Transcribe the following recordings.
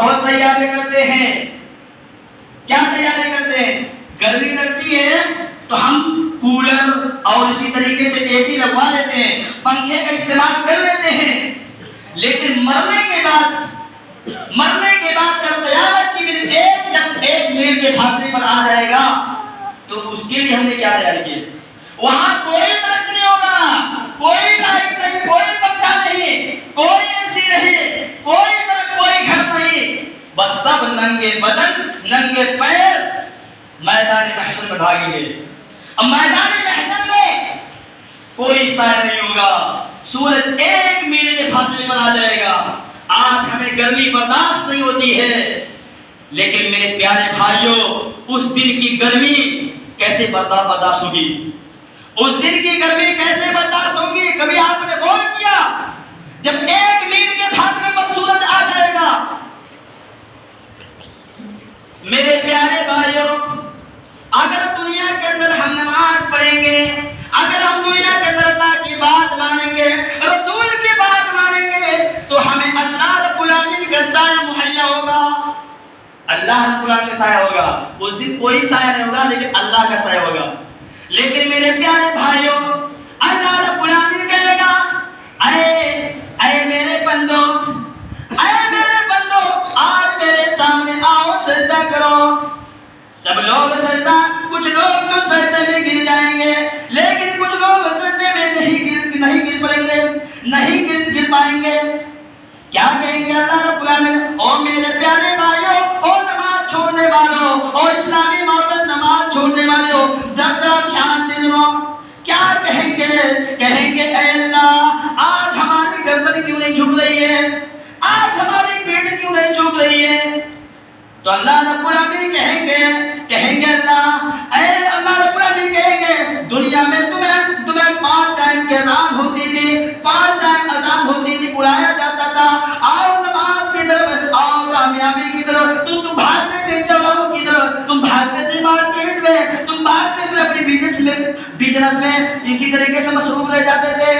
بہت تیاری کرتے ہیں. کیا تیاری کرتے ہیں؟ گرمی لگتی ہے تو ہم کولر اور اسی طریقے سے اے سی لگوا لیتے ہیں, پنکھے کا استعمال کر لیتے ہیں. لیکن مرنے کے بعد جب قیامت کے دن جب 1 میل کے فاصلے پر آ جائے گا تو اس کے لیے ہم نے کیا تیاری کی؟ وہاں کوئی درد نہیں ہوگا, کوئی لائٹ نہیں, کوئی پنکھا نہیں, کوئی اے سی نہیں, کوئی درد, کوئی گھر نہیں, بس سب ننگے بدن ننگے پیر میدان محشر میں بھاگیں گے. اب میدان محشر میں کوئی سایہ نہیں ہوگا, سورج 1 میل کے فاصلے پر آ جائے گا. آج ہمیں گرمی برداشت نہیں ہوتی ہے, لیکن میرے پیارے بھائیوں اس دن کی گرمی کیسے برداشت ہوگی؟ اس دن کی گرمی کیسے برداشت ہوگی؟ کبھی آپ نے غور کیا جب 1 میل کے فاصلے پر سورج آ جائے گا؟ میرے پیارے بھائیوں اگر دنیا کے اندر ہم نماز پڑھیں گے, اگر ہم دنیا کے اندر اللہ کی بات مانیں گے, رسول کی بات مانیں گے, تو ہمیں اللہ رب العالمین کا سایہ مہیا ہوگا. اللہ رب العالمین کا سایہ ہوگا. اس دن کوئی سایہ نہیں ہوگا لیکن اللہ کا سایہ ہوگا. لیکن میرے پیارے بھائیوں اللہ رب العالمین کہے گا اے میرے بندو, آج میرے سامنے آؤ سجدہ کرو. سب لوگ سجدہ, کچھ لوگ تو سجدے میں گر جائیں گے لیکن کچھ لوگ سجدے میں نہیں گر پائیں گے. کیا کہیں گے اللہ رب العالمین؟ او میرے پیارے بھائیوں, او نماز چھوڑنے والوں, او اسلامی محبت نماز چھوڑنے والوں, ذرا دھیان سے سنو. کیا کہیں گے؟ کہیں گے اے اللہ آج ہماری گردن کیوں نہیں جھک رہی ہے, آج ہماری پیٹھ کیوں نہیں جھک رہی ہے؟ تو اللہ رب العالمین کہیں گے اللہ رب العالمین کہیں گے دنیا میں تمہیں 5 ٹائم کی اذان ہوتی تھی, 5 ٹائم اذان ہوتی تھی, بلایا جاتا تھا, آؤ نماز کی طرف, آؤ کامیابی کی طرف, تم بھاگتے تھے چوراہوں کی طرف, تم بھاگتے تھے مارکیٹ میں, تم بھاگتے تھے اپنی بزنس میں, اسی طریقے سے مصروف رہ جاتے تھے.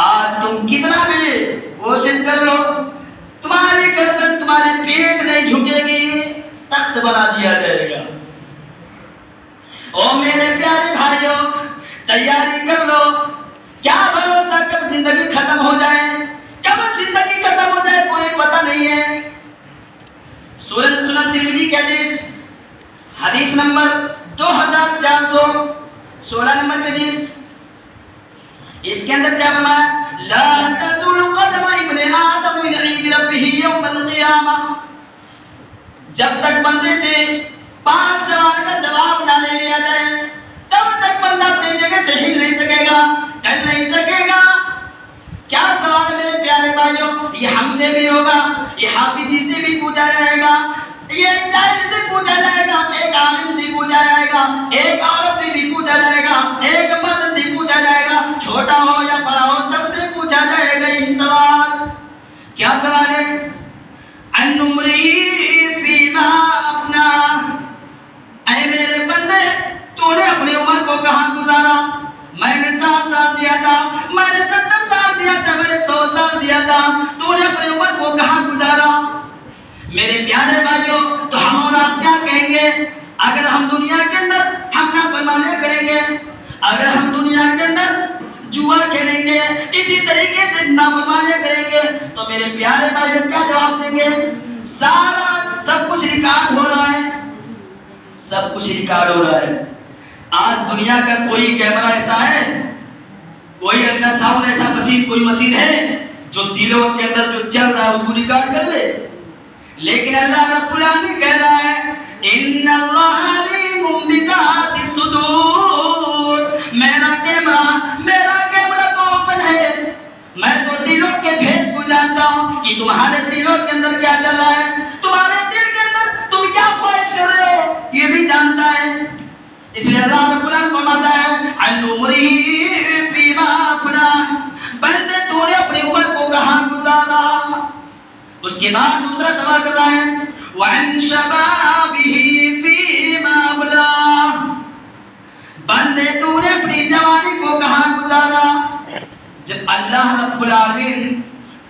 آج تم کتنا بھی کوشش کر لو تمہاری گردن, تمہاری پیٹھ نہیں جھکے گی, تخت بنا دیا جائے گا. او میرے پیارے بھائیوں تیاری کر لو. کیا بھروسہ کب زندگی ختم ہو جائے, کب زندگی ختم ہو جائے کوئی پتہ نہیں ہے. سنن ترمذی کی حدیث نمبر 2416 نمبر کی حدیث, اس کے اندر کیا فرمایا؟ لا تزول قدم ابن آدم من عند ربه یوم القیامہ. جب تک بندے سے 5 سوال کا جواب نہ لے لیا جائے تب تک بندہ اپنی جگہ سے ہل نہیں سکے گا, چل نہیں سکے گا. کیا سوال میرے پیارے بھائیوں؟ یہ ہم سے بھی ہوگا, یہ حافظ جی سے بھی پوچھا جائے گا, یہ جاہل سے پوچھا جائے گا, ایک عالم سے پوچھا جائے گا, ایک عورت سے بھی پوچھا جائے گا, ایک مرد سے پوچھا جائے گا, چھوٹا ہو یا بڑا ہو سب سے پوچھا جائے گا یہ سوال. کیا سوال ہے؟ ان عمری فیما افنا. اے میرے بندے تو نے اپنی عمر کو کہاں گزارا؟ میں نے 60 سال دیا تھا, میں نے 70 سال دیا تھا, میں نے 100 سال دیا تھا, تو نے اپنی عمر کو کہاں گزارا؟ میرے پیارے بھائیوں تو ہم اور آپ کیا کہیں گے اگر ہم دنیا کے اندر ہم نافرمانی کریں گے, اگر ہم دنیا کے اندر جوا کھیلیں گے, اسی طریقے سے نافرمانی کریں گے, تو میرے پیارے بھائیوں کیا جواب دیں گے؟ سارا سب کچھ ریکارڈ ہو رہا ہے, سب کچھ ریکارڈ ہو رہا ہے. آج دنیا کا کوئی کیمرہ ایسا ہے, کوئی الٹرا ساؤنڈ ایسا مشین, کوئی مشین ہے جو دلوں کے اندر جو چل رہا ہے اس کو ریکارڈ کر لے؟ لیکن اللہ رب العالمین کہہ رہا ہے ان اللہ علیم بذات الصدور. میرا کیمرہ تو اوپن ہے, میں تو دلوں کے بھید کو جانتا ہوں کہ تمہارے دلوں کے اندر کیا چل رہا ہے, تمہارے دل کے اندر تم کیا خواہش کر رہے ہو یہ بھی جانتا ہے. اس لیے اللہ رب العالمین فرماتا ہے ان عمری فیما افنا. بندے تو نے اپنی عمر کو کہاں گزارا؟ اس کے بعد دوسرا سوال کر رہا ہے وَعَنْ شَبَابِهِ فِيمَا أَبْلَاهُ. بندے تو نے اپنی جوانی کو کہاں گزارا؟ جب اللہ رب العالمین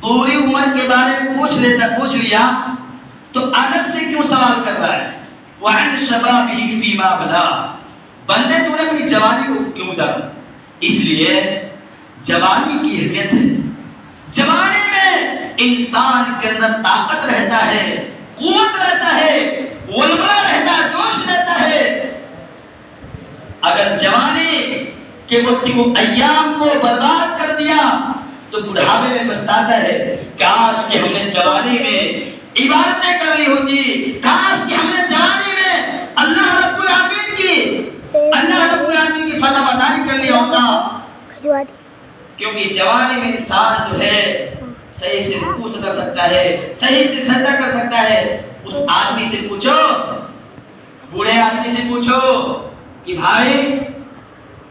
پوری عمر کے بارے میں پوچھ لیا تو الگ سے کیوں سوال کر رہا ہے؟ وَعَنْ شَبَابِهِ فِيمَا بَلَا، بندے تو نے اپنی جوانی کو کیوں گزارا؟ اس لیے جوانی کی اہمیت ہے. جوانی میں انسان کے اندر طاقت رہتا ہے، قوت رہتا ہے، ولولہ رہتا ہے، جوش رہتا ہے. اگر جوانی کے وقت کو ایام کو برباد کر دیا تو بڑھاپے میں پچھتاتا ہے، کاش کہ ہم نے جوانی میں عبادتیں کر لی ہوتی، کاش کہ ہم نے جوانی میں اللہ رب العالمین کی فرما برداری کر لیا ہوتا. کیونکہ جوانی میں انسان جو ہے صحیح سے رکوع کر سکتا ہے، صحیح سے سجدہ کر سکتا ہے. اس آدمی سے پوچھو، بوڑھے آدمی سے پوچھو کہ بھائی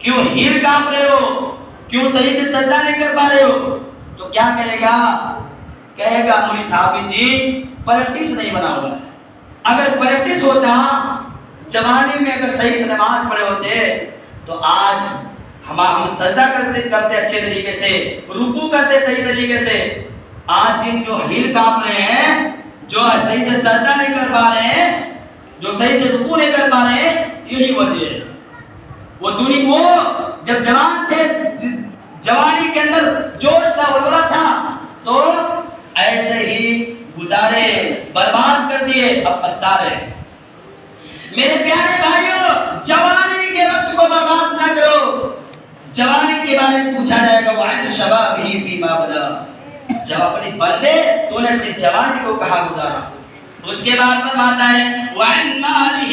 کیوں ہیل کانپ رہے ہو، کیوں صحیح سے سجدہ نہیں کر پا رہے ہو، تو کیا کہے گا؟ کہے گا مولوی صاحب جی پریکٹس نہیں بنا ہوا ہے. اگر پریکٹس ہوتا، جوانی میں اگر صحیح سے نماز پڑھے ہوتے تو آج ہم سجدہ کرتے اچھے طریقے سے، رکوع کرتے صحیح طریقے سے. آج جن جو ہیل کانپ رہے ہیں، جو صحیح سے سجدہ نہیں کر پا رہے ہیں، جو صحیح سے رکوع نہیں کر پا رہے ہیں، یہی وجہ ہے. وہ جب جوان تھے، جوانی کے اندر جوش تھا، ولولہ تھا، تو ایسے ہی گزارے، برباد کر دیے، اب پچھتا رہے. میرے پیارے بھائیوں، جوانی کے وقت کو برباد نہ کرو. جوانی کے بارے میں پوچھا جائے گا وَعَنْ شَبَابِهِ فِيمَا بَلَا، جب اپنی بندے تو نے اپنی جوانی کو کہاں گزارا. اس کے بعد فرماتا ہے وَعَنْ مَالِهِ،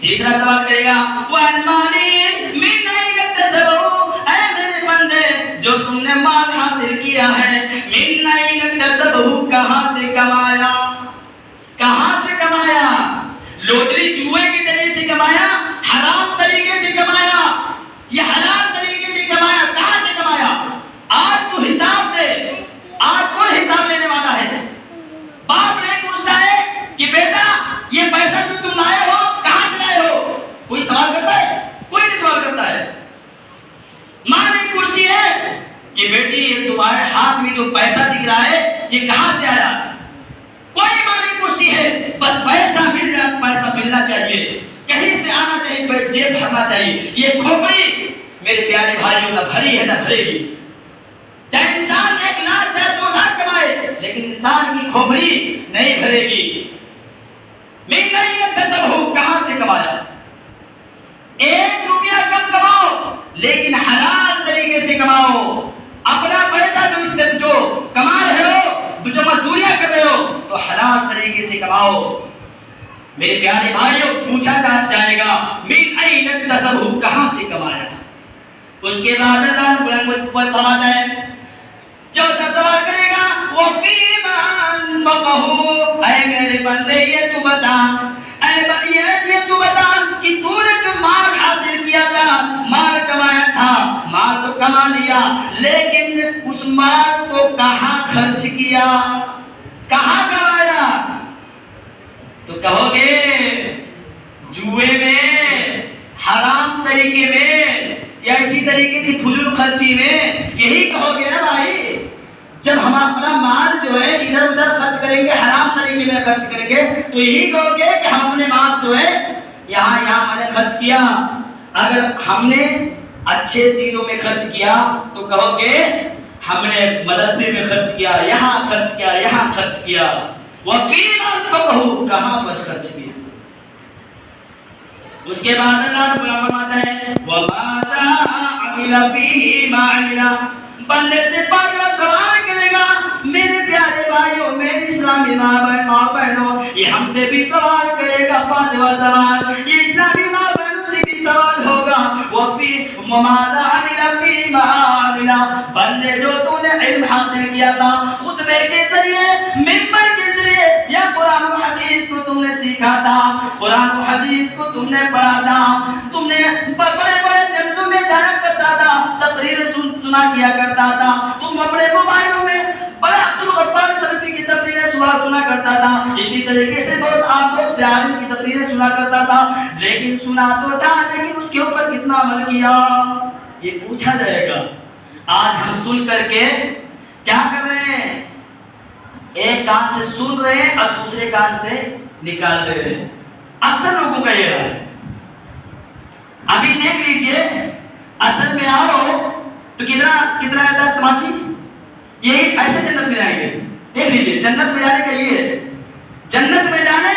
تیسرا سوال کرے گا وَعَنْ مَالِهِ مِنْ أَيْنَ اكْتَسَبَهُ، اے میرے بندے جو تم نے مال حاصل کیا ہے، مِنْ أَيْنَ اكْتَسَبَهُ، کہاں سے کمایا، کہاں سے کمایا؟ لوٹری جوئے کے ذریعے سے کمایا، حرام طریقے سے کمایا، یہ حلال طریقے سے کمایا، کہاں سے کمایا؟ آج تو حساب دے. آج کون حساب لینے والا ہے؟ باپ نہیں پوچھتا ہے کہ بیٹا یہ پیسہ جو تم لائے ہو کہاں سے لائے ہو. کوئی سوال کرتا ہے؟ کوئی نہیں سوال کرتا ہے. ماں نہیں پوچھتی ہے کہ بیٹی یہ تمہارے ہاتھ میں جو پیسہ دکھ رہا ہے یہ کہاں سے آیا. کوئی ماں نہیں پوچھتی ہے. بس پیسہ ملنا چاہیے، کہیں سے آنا چاہیے، جیب بھرنا چاہیے. یہ کھوپڑی میرے پیارے بھائیوں نہ بھری ہے نہ بھرے گی. چاہے انسان 1 لاکھ چاہے 2 لاکھ کمائے، لیکن انسان کی کھوپڑی نہیں بھرے گی. مِنْ أَيْنَ اكْتَسَبَهُ، کہاں سے کمایا؟ 1 روپیہ کم کماؤ لیکن حلال طریقے سے کماؤ. اپنا پیسہ جو کما رہے ہو، جو مزدوریاں کر رہے ہو، تو حلال طریقے سے کماؤ. میرے پیارے بھائیوں، پوچھا جائے گا مِنْ أَيْنَ اكْتَسَبَهُ، کہاں سے کمایا. اس کے بعد اللہ بلند فرماتا ہے، چوتھا سوال کرے گا وَفِيمَا أَنفَقَهُ، اے میرے بندے یہ تو بتا، یہ تو بتا کہ تو نے جو مال حاصل کیا تھا، مال کمایا تھا، مال تو کما لیا، لیکن اس مال کو کہاں خرچ کیا، کہاں کمایا؟ تو کہو گے جوئے میں، حرام طریقے میں، یا اسی طریقے سے فضول خرچی میں. یہی کہو گے نا بھائی. جب ہم اپنا مال جو ہے ادھر ادھر خرچ کریں گے، حرام طریقے میں خرچ کریں گے، تو یہی کہو گے کہ ہم اپنے مال جو ہے یہاں میں نے خرچ کیا. اگر ہم نے اچھے چیزوں میں خرچ کیا تو کہو گے ہم نے مدرسے میں خرچ کیا، یہاں خرچ کیا، یہاں خرچ کیا. وَفِيمَا أَنفَقَهُ، کہاں پر خرچ کیا. اس کے بعد اللہ رب العالمین فرماتا ہے وَمَاذَا عَمِلَ فِيهِ مَا عَمِلَ، بندے سے 5واں سوال کرے گا. میرے پیارے بھائیوں، میرے اسلامی ماں بہنوں، یہ ہم سے بھی سوال کرے گا. 5واں سوال یہ اسلامی ماں بہنوں سے بھی سوال ہوگا. وَمَاذَا عَمِلَ فِيهِ مَا عَمِلَ، بندے جو تو نے علم حاصل کیا تھا خطبے کے ذریعے، منبر کے ذریعے، یا قرآن و حدیث کو تم نے سیکھا تھا، قرآن و حدیث کو تم نے پڑھا تھا، تم نے بڑے بڑے جلسوں میں جایا کرتا تھا، تقریریں سنا کیا کرتا تھا، تم اپنے موبائلوں میں بڑے عبدالغفار سلفی کی تقریریں سنا کرتا تھا، اسی طریقے سے بہت سے عالم کی تقریریں سنا کرتا تھا. لیکن سنا تو تھا، لیکن اس کے اوپر کتنا عمل کیا، یہ پوچھا جائے گا. آج ہم سن کر کے کیا کر رہے ہیں؟ ایک کان سے سن رہے ہیں اور دوسرے کان سے نکال دے رہے ہیں. اکثر لوگوں کا یہ رہا ہے. ابھی دیکھ لیجئے اصل میں آؤ تو کتنا ہے تماسی، یہ ایسے جنت میں جائیں گے. دیکھ لیجئے جنت میں جانے کا یہ ہے. جنت میں جانے